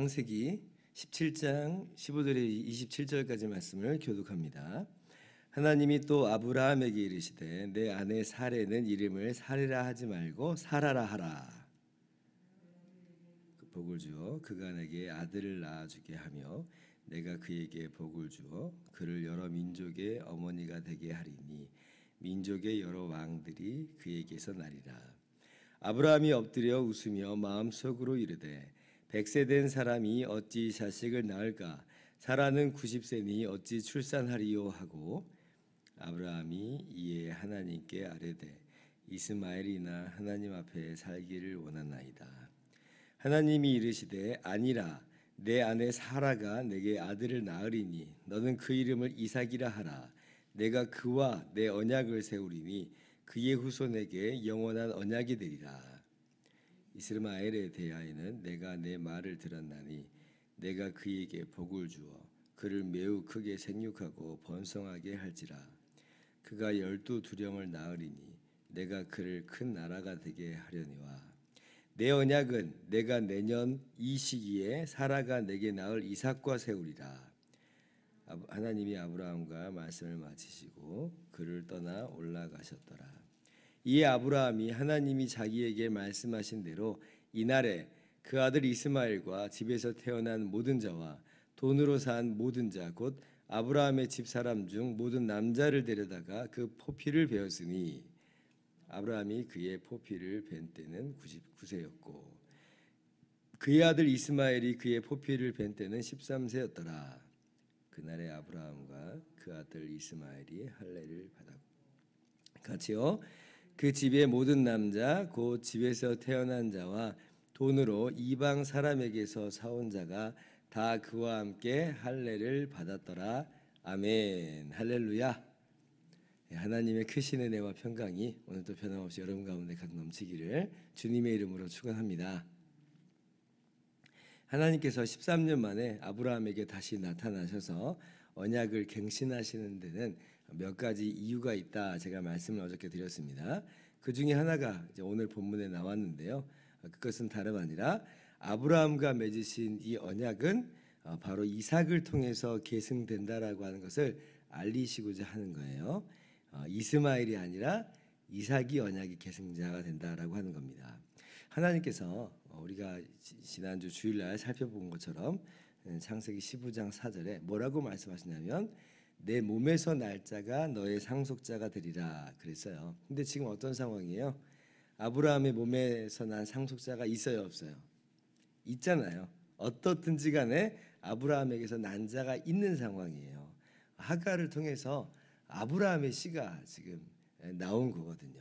창세기 17장 15절에 27절까지 말씀을 교독합니다. 하나님이 또 아브라함에게 이르시되 내 아내 사레는 이름을 사레라 하지 말고 사라라 하라. 복을 주어 그가 내게 아들을 낳아주게 하며 내가 그에게 복을 주어 그를 여러 민족의 어머니가 되게 하리니 민족의 여러 왕들이 그에게서 나리라. 아브라함이 엎드려 웃으며 마음속으로 이르되 100세 된 사람이 어찌 자식을 낳을까? 사라는 90세니 어찌 출산하리요 하고 아브라함이 이에 하나님께 아뢰되 이스마엘이나 하나님 앞에 살기를 원하나이다. 하나님이 이르시되 아니라 내 아내 사라가 내게 아들을 낳으리니 너는 그 이름을 이삭이라 하라. 내가 그와 내 언약을 세우리니 그의 후손에게 영원한 언약이 되리라. 이스마엘에 대하여는 내가 내 말을 들었나니 내가 그에게 복을 주어 그를 매우 크게 생육하고 번성하게 할지라. 그가 12두령을 낳으리니 내가 그를 큰 나라가 되게 하려니와 내 언약은 내가 내년 이 시기에 사라가 내게 낳을 이삭과 세우리라. 하나님이 아브라함과 말씀을 마치시고 그를 떠나 올라가셨더라. 이에 아브라함이 하나님이 자기에게 말씀하신 대로 이날에 그 아들 이스마엘과 집에서 태어난 모든 자와 돈으로 산 모든 자 곧 아브라함의 집 사람 중 모든 남자를 데려다가 그 포피를 베었으니 아브라함이 그의 포피를 벤 때는 99세였고 그의 아들 이스마엘이 그의 포피를 벤 때는 13세였더라. 그날에 아브라함과 그 아들 이스마엘이 할례를 받았고 같이요. 그 집의 모든 남자 곧 집에서 태어난 자와 돈으로 이방 사람에게서 사온 자가 다 그와 함께 할례를 받았더라. 아멘. 할렐루야. 하나님의 크신 은혜와 평강이 오늘도 변함없이 여러분 가운데 가득 넘치기를 주님의 이름으로 축원합니다. 하나님께서 13년 만에 아브라함에게 다시 나타나셔서 언약을 갱신하시는 데는 몇 가지 이유가 있다. 제가 말씀을 어저께 드렸습니다. 그 중에 하나가 이제 오늘 본문에 나왔는데요. 그것은 다름 아니라 아브라함과 맺으신 이 언약은 바로 이삭을 통해서 계승된다라고 하는 것을 알리시고자 하는 거예요. 이스마엘이 아니라 이삭이 언약의 계승자가 된다라고 하는 겁니다. 하나님께서 우리가 지난주 주일날 살펴본 것처럼 창세기 15장 4절에 뭐라고 말씀하시냐면 내 몸에서 날 자가 너의 상속자가 되리라 그랬어요. 근데 지금 어떤 상황이에요? 아브라함의 몸에서 난 상속자가 있어요, 없어요? 있잖아요. 어떻든지 간에 아브라함에게서 난 자가 있는 상황이에요. 하가를 통해서 아브라함의 씨가 지금 나온 거거든요.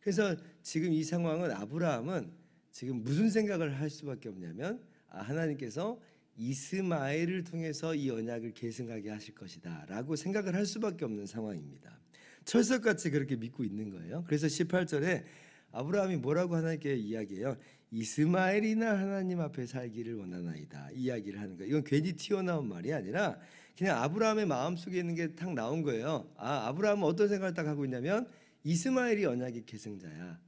그래서 지금 이 상황은 아브라함은 지금 무슨 생각을 할 수밖에 없냐면 하나님께서 이스마엘을 통해서 이 언약을 계승하게 하실 것이다 라고 생각을 할 수밖에 없는 상황입니다. 철석같이 그렇게 믿고 있는 거예요. 그래서 18절에 아브라함이 뭐라고 하나님께 이야기해요? 이스마엘이나 하나님 앞에 살기를 원하나이다 이야기를 하는 거예요. 이건 괜히 튀어나온 말이 아니라 그냥 아브라함의 마음속에 있는 게 탁 나온 거예요. 아브라함은 어떤 생각을 딱 하고 있냐면 이스마엘이 언약의 계승자야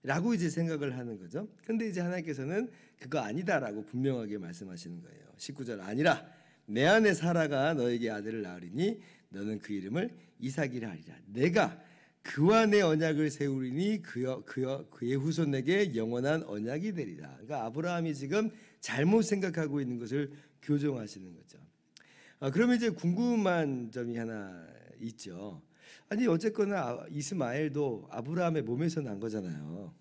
라고 이제 생각을 하는 거죠. 근데 이제 하나님께서는 그거 아니다라고 분명하게 말씀하시는 거예요. 19절 아니라 내 아내 사라가 너에게 아들을 낳으리니 너는 그 이름을 이삭이라 하리라. 내가 그와 내 언약을 세우리니 그의 후손에게 영원한 언약이 되리라. 그러니까 아브라함이 지금 잘못 생각하고 있는 것을 교정하시는 거죠. 그러면 이제 궁금한 점이 하나 있죠. 아니 어쨌거나 이스마엘도 아브라함의 몸에서 난 거잖아요.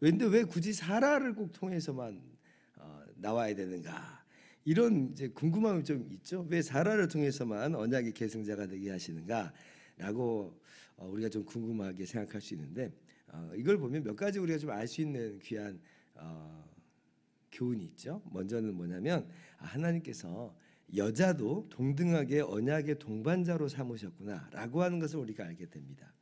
근데 왜 굳이 사라를 꼭 통해서만 나와야 되는가? 이런 이제 궁금함이 좀 있죠. 왜 사라를 통해서만 언약의 계승자가 되게 하시는가라고 우리가 좀 궁금하게 생각할 수 있는데 이걸 보면 몇 가지 우리가 좀 알 수 있는 귀한 교훈이 있죠. 먼저는 뭐냐면 하나님께서 여자도 동등하게 언약의 동반자로 삼으셨구나라고 하는 것을 우리가 알게 됩니다.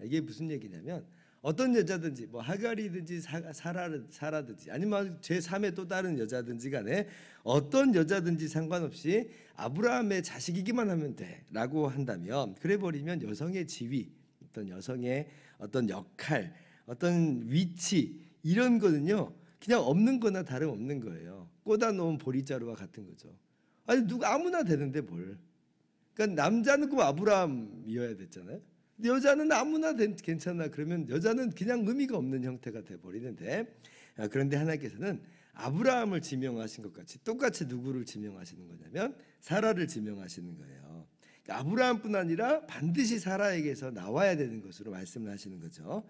이게 무슨 얘기냐면 어떤 여자든지 뭐 하갈이든지 사라든지 아니면 제3의 또 다른 여자든지 간에 어떤 여자든지 상관없이 아브라함의 자식이기만 하면 돼라고 한다면, 그래 버리면 여성의 지위, 어떤 여성의 어떤 역할, 어떤 위치, 이런 거는요 그냥 없는 거나 다름없는 거예요. 꽂아 놓은 보리자루와 같은 거죠. 아니 누가 아무나 되는데 뭘. 그러니까 남자는 꼭 아브라함이어야 됐잖아요. 근데 여자는 아무나 괜찮아 그러면 여자는 그냥 의미가 없는 형태가 돼버리는데, 그런데 하나님께서는 아브라함을 지명하신 것 같이 똑같이 누구를 지명하시는 거냐면 사라를 지명하시는 거예요. 그러니까 아브라함뿐 아니라 반드시 사라에게서 나와야 되는 것으로 말씀을 하시는 거죠.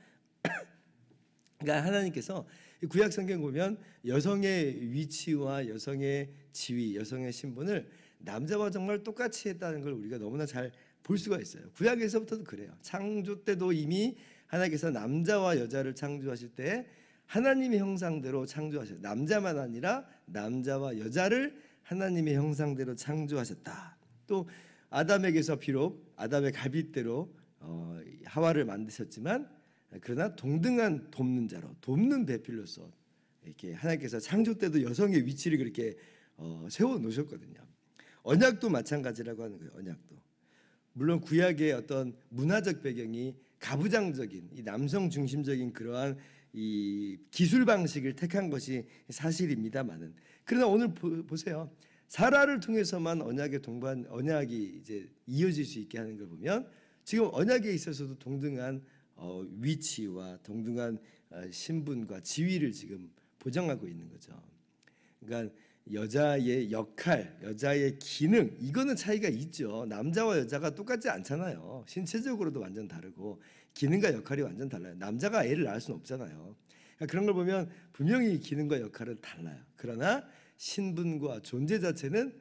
그러니까 하나님께서 구약 성경 보면 여성의 위치와 여성의 지위, 여성의 신분을 남자와 정말 똑같이 했다는 걸 우리가 너무나 잘 볼 수가 있어요. 구약에서부터도 그래요. 창조 때도 이미 하나님께서 남자와 여자를 창조하실 때 하나님의 형상대로 창조하셨어요. 남자만 아니라 남자와 여자를 하나님의 형상대로 창조하셨다. 또 아담에게서 비록 아담의 갈빗대로 하와를 만드셨지만, 그러나 동등한 돕는 자로, 돕는 배필로서 이렇게 하나님께서 창조 때도 여성의 위치를 그렇게 세워 놓으셨거든요. 언약도 마찬가지라고 하는 거예요. 언약도. 물론 구약의 어떤 문화적 배경이 가부장적인, 이 남성 중심적인 그러한 이 기술 방식을 택한 것이 사실입니다만은, 그러나 오늘 보세요. 사라를 통해서만 언약이 이제 이어질 수 있게 하는 걸 보면 지금 언약에 있어서도 동등한 위치와 동등한 신분과 지위를 지금 보장하고 있는 거죠. 그러니까 여자의 역할, 여자의 기능, 이거는 차이가 있죠. 남자와 여자가 똑같지 않잖아요. 신체적으로도 완전 다르고 기능과 역할이 완전 달라요. 남자가 애를 낳을 수는 없잖아요. 그러니까 그런 걸 보면 분명히 기능과 역할은 달라요. 그러나 신분과 존재 자체는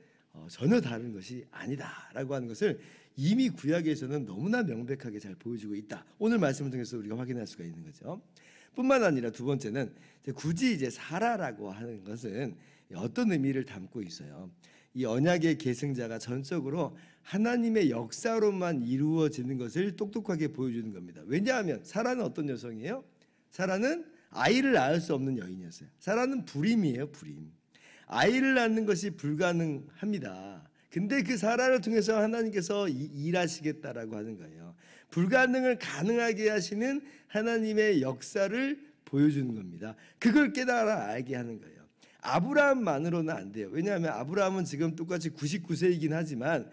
전혀 다른 것이 아니다라고 하는 것을 이미 구약에서는 너무나 명백하게 잘 보여주고 있다. 오늘 말씀을 통해서 우리가 확인할 수가 있는 거죠. 뿐만 아니라 두 번째는 굳이 이제 사라라고 하는 것은 어떤 의미를 담고 있어요. 이 언약의 계승자가 전적으로 하나님의 역사로만 이루어지는 것을 똑똑하게 보여주는 겁니다. 왜냐하면 사라는 어떤 여성이에요? 사라는 아이를 낳을 수 없는 여인이었어요. 사라는 불임이에요, 불임. 아이를 낳는 것이 불가능합니다. 근데 그 사라를 통해서 하나님께서 일하시겠다라고 하는 거예요. 불가능을 가능하게 하시는 하나님의 역사를 보여주는 겁니다. 그걸 깨달아 알게 하는 거예요. 아브라함만으로는 안 돼요. 왜냐하면 아브라함은 지금 똑같이 99세이긴 하지만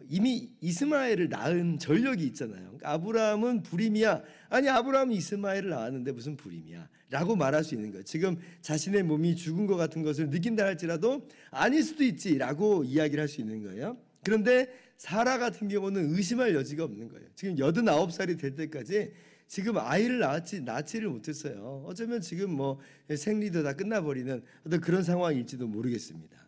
이미 이스마엘을 낳은 전력이 있잖아요. 그러니까 아브라함은 불임이야. 아니 아브라함은 이스마엘을 낳았는데 무슨 불임이야 라고 말할 수 있는 거예요. 지금 자신의 몸이 죽은 것 같은 것을 느낀다 할지라도 아닐 수도 있지 라고 이야기를 할 수 있는 거예요. 그런데 사라 같은 경우는 의심할 여지가 없는 거예요. 지금 89살이 될 때까지 지금 아이를 낳지를 못했어요. 어쩌면 지금 뭐 생리도 다 끝나버리는 어떤 그런 상황일지도 모르겠습니다.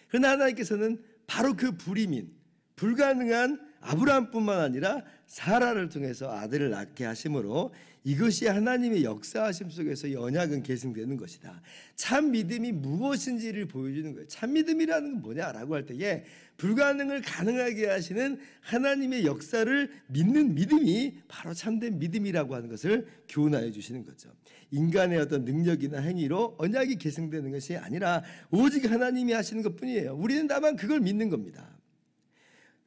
그러나 하나님께서는 바로 그 불임인 불가능한 아브라함뿐만 아니라 사라를 통해서 아들을 낳게 하심으로 이것이 하나님의 역사하심 속에서 이 언약은 계승되는 것이다. 참 믿음이 무엇인지를 보여주는 거예요. 참 믿음이라는 건 뭐냐라고 할 때에 불가능을 가능하게 하시는 하나님의 역사를 믿는 믿음이 바로 참된 믿음이라고 하는 것을 교훈하여 주시는 거죠. 인간의 어떤 능력이나 행위로 언약이 계승되는 것이 아니라 오직 하나님이 하시는 것뿐이에요. 우리는 다만 그걸 믿는 겁니다.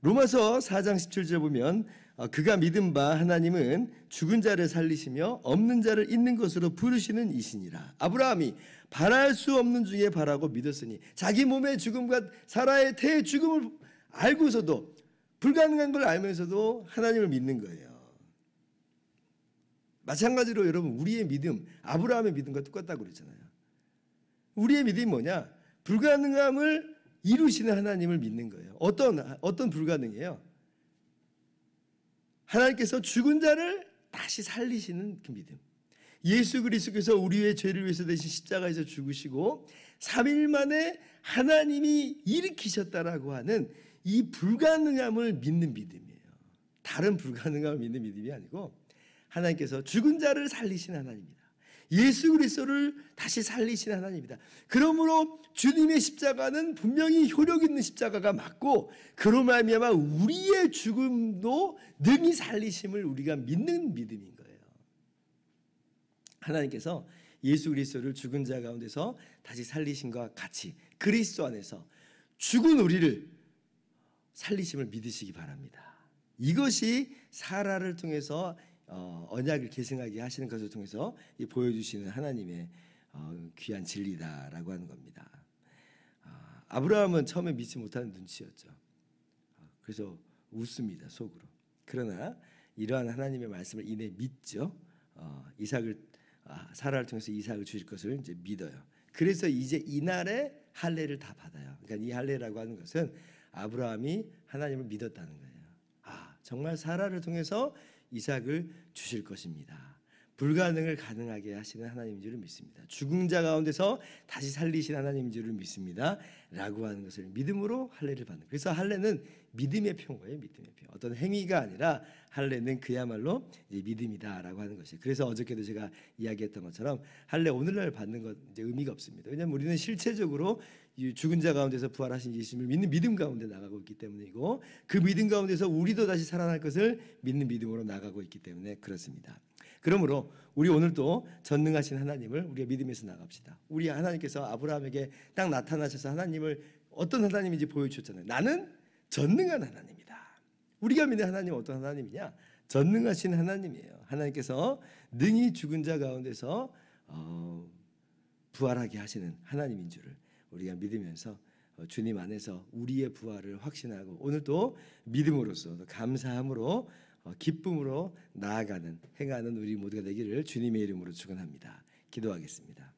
로마서 4장 17절 보면 그가 믿은 바 하나님은 죽은 자를 살리시며 없는 자를 있는 것으로 부르시는 이시니라. 아브라함이 바랄 수 없는 중에 바라고 믿었으니 자기 몸의 죽음과 사라의 태의 죽음을 알고서도 불가능한 걸 알면서도 하나님을 믿는 거예요. 마찬가지로 여러분 우리의 믿음 아브라함의 믿음과 똑같다고 그랬잖아요. 우리의 믿음이 뭐냐? 불가능함을 이루시는 하나님을 믿는 거예요. 어떤 불가능이에요? 하나님께서 죽은 자를 다시 살리시는 그 믿음. 예수 그리스도께서 우리의 죄를 위해서 대신 십자가에서 죽으시고 3일 만에 하나님이 일으키셨다라고 하는 이 불가능함을 믿는 믿음이에요. 다른 불가능함을 믿는 믿음이 아니고 하나님께서 죽은 자를 살리신 하나님입니다. 예수 그리스도를 다시 살리신 하나님입니다. 그러므로 주님의 십자가는 분명히 효력 있는 십자가가 맞고 그로 말미암아 우리의 죽음도 능히 살리심을 우리가 믿는 믿음인 거예요. 하나님께서 예수 그리스도를 죽은 자 가운데서 다시 살리심과 같이 그리스도 안에서 죽은 우리를 살리심을 믿으시기 바랍니다. 이것이 사라를 통해서 언약을 계승하게 하시는 것을 통해서 보여주시는 하나님의 귀한 진리다라고 하는 겁니다. 아브라함은 처음에 믿지 못하는 눈치였죠. 그래서 웃습니다, 속으로. 그러나 이러한 하나님의 말씀을 이내 믿죠. 사라를 통해서 이삭을 주실 것을 이제 믿어요. 그래서 이제 이날에 할례를 다 받아요. 그러니까 이 할례라고 하는 것은 아브라함이 하나님을 믿었다는 거예요. 정말 사라를 통해서 이삭을 주실 것입니다. 불가능을 가능하게 하시는 하나님인 줄을 믿습니다. 죽은 자 가운데서 다시 살리신 하나님인 줄을 믿습니다. 라고 하는 것을 믿음으로 할례를 받는. 그래서 할례는 믿음의 표인 거예요. 믿음의 표. 어떤 행위가 아니라 할례는 그야말로 이제 믿음이다라고 하는 것이에요. 그래서 어저께도 제가 이야기했던 것처럼 할례 오늘날 받는 것 이제 의미가 없습니다. 왜냐하면 우리는 실체적으로 죽은 자 가운데서 부활하신 예수님을 믿는 믿음 가운데 나가고 있기 때문이고, 그 믿음 가운데서 우리도 다시 살아날 것을 믿는 믿음으로 나가고 있기 때문에 그렇습니다. 그러므로 우리 오늘도 전능하신 하나님을 우리가 믿으면서 나갑시다. 우리 하나님께서 아브라함에게 딱 나타나셔서 하나님을 어떤 하나님인지 보여주셨잖아요. 나는 전능한 하나님이다. 우리가 믿는 하나님은 어떤 하나님이냐? 전능하신 하나님이에요. 하나님께서 능히 죽은 자 가운데서 부활하게 하시는 하나님인 줄을 우리가 믿으면서 주님 안에서 우리의 부활을 확신하고 오늘도 믿음으로써 감사함으로 기쁨으로 나아가는 행하는 우리 모두가 되기를 주님의 이름으로 축원합니다. 기도하겠습니다.